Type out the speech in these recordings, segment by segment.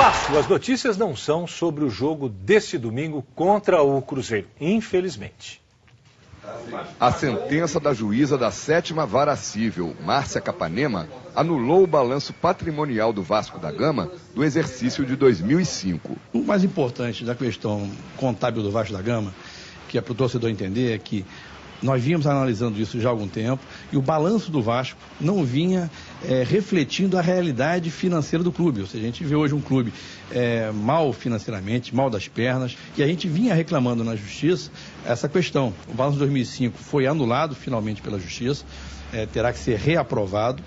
Fácil, as notícias não são sobre o jogo deste domingo contra o Cruzeiro, infelizmente. A sentença da juíza da 7ª Vara Civil, Márcia Capanema, anulou o balanço patrimonial do Vasco da Gama do exercício de 2005. O mais importante da questão contábil do Vasco da Gama, que é para o torcedor entender, é que nós vínhamos analisando isso já há algum tempo e o balanço do Vasco não vinha refletindo a realidade financeira do clube. Ou seja, a gente vê hoje um clube mal financeiramente, mal das pernas, e a gente vinha reclamando na Justiça essa questão. O balanço de 2005 foi anulado finalmente pela Justiça, terá que ser reaprovado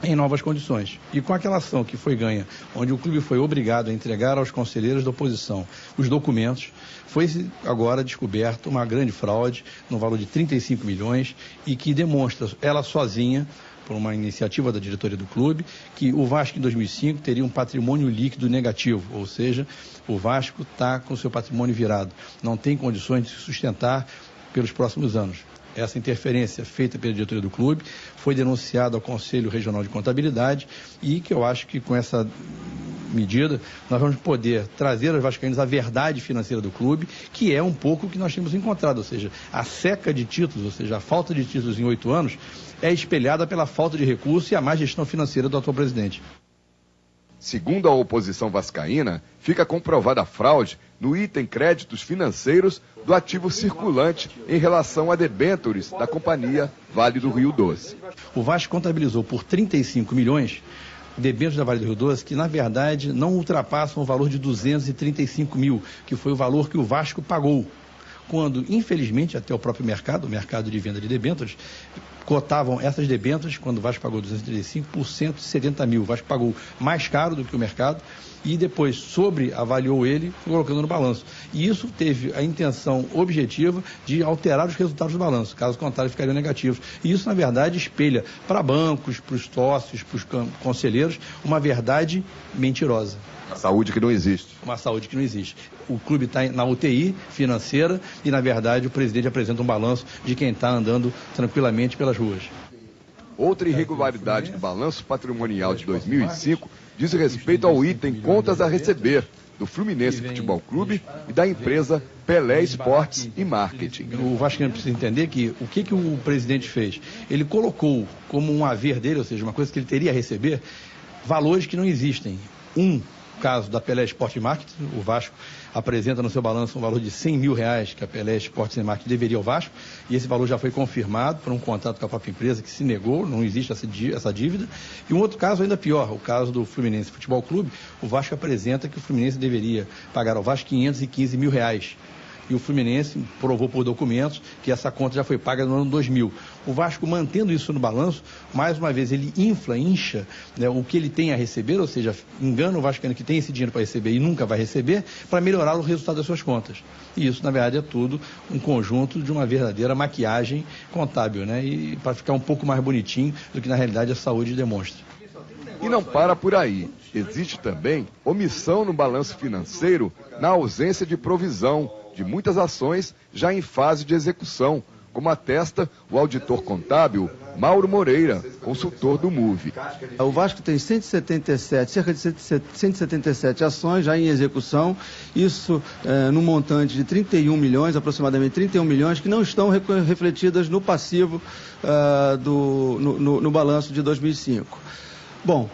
em novas condições. E com aquela ação que foi ganha, onde o clube foi obrigado a entregar aos conselheiros da oposição os documentos, foi agora descoberto uma grande fraude no valor de 35 milhões e que demonstra, ela sozinha, por uma iniciativa da diretoria do clube, que o Vasco em 2005 teria um patrimônio líquido negativo, ou seja, o Vasco está com seu patrimônio virado, não tem condições de se sustentar pelos próximos anos. Essa interferência feita pela diretoria do clube foi denunciada ao Conselho Regional de Contabilidade e que eu acho que com essa medida nós vamos poder trazer aos vascaínos a verdade financeira do clube, que é um pouco o que nós temos encontrado, ou seja, a seca de títulos, ou seja, a falta de títulos em 8 anos é espelhada pela falta de recurso e a má gestão financeira do atual presidente. Segundo a oposição vascaína, fica comprovada a fraude no item créditos financeiros do ativo circulante em relação a debêntures da companhia Vale do Rio Doce. O Vasco contabilizou por 35 milhões debêntures da Vale do Rio Doce que, na verdade, não ultrapassam o valor de 235 mil, que foi o valor que o Vasco pagou. Quando, infelizmente, até o próprio mercado, o mercado de venda de debêntures, cotavam essas debêntures, quando o Vasco pagou 235, por 170 mil. O Vasco pagou mais caro do que o mercado e depois sobreavaliou ele, colocando no balanço. E isso teve a intenção objetiva de alterar os resultados do balanço, caso contrário ficariam negativos. E isso, na verdade, espelha para bancos, para os sócios, para os conselheiros, uma verdade mentirosa. A saúde que não existe. Uma saúde que não existe. O clube está na UTI financeira e, na verdade, o presidente apresenta um balanço de quem está andando tranquilamente pelas ruas. Outra irregularidade do balanço patrimonial de 2005 diz respeito ao item contas a receber do Fluminense Futebol Clube e da empresa Pelé Esportes e Marketing. O Vasco precisa entender que o que o presidente fez? Ele colocou como um haver dele, ou seja, uma coisa que ele teria a receber, valores que não existem. Caso da Pelé Esporte e Marketing, o Vasco apresenta no seu balanço um valor de 100 mil reais que a Pelé Esporte e Marketing deveria ao Vasco, e esse valor já foi confirmado por um contrato com a própria empresa que se negou, não existe essa dívida. E um outro caso ainda pior, o caso do Fluminense Futebol Clube, o Vasco apresenta que o Fluminense deveria pagar ao Vasco 515 mil reais. E o Fluminense provou por documentos que essa conta já foi paga no ano 2000. O Vasco, mantendo isso no balanço, mais uma vez ele incha, né, o que ele tem a receber, ou seja, engana o vascaíno que tem esse dinheiro para receber e nunca vai receber, para melhorar o resultado das suas contas. E isso, na verdade, é tudo um conjunto de uma verdadeira maquiagem contábil, né, e para ficar um pouco mais bonitinho do que na realidade a saúde demonstra. E não para por aí. Existe também omissão no balanço financeiro na ausência de provisão de muitas ações já em fase de execução, como atesta o auditor contábil Mauro Moreira, consultor do MUVE. O Vasco tem cerca de 177 ações já em execução, isso no montante de 31 milhões, aproximadamente 31 milhões, que não estão refletidas no passivo no balanço de 2005. Bom,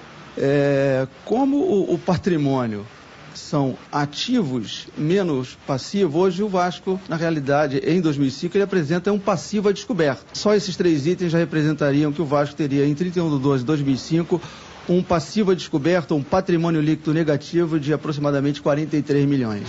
como o patrimônio são ativos menos passivos, hoje o Vasco, na realidade, em 2005, ele apresenta um passivo a descoberto. Só esses 3 itens já representariam que o Vasco teria, em 31/12/2005, um passivo a descoberto, um patrimônio líquido negativo de aproximadamente 43 milhões.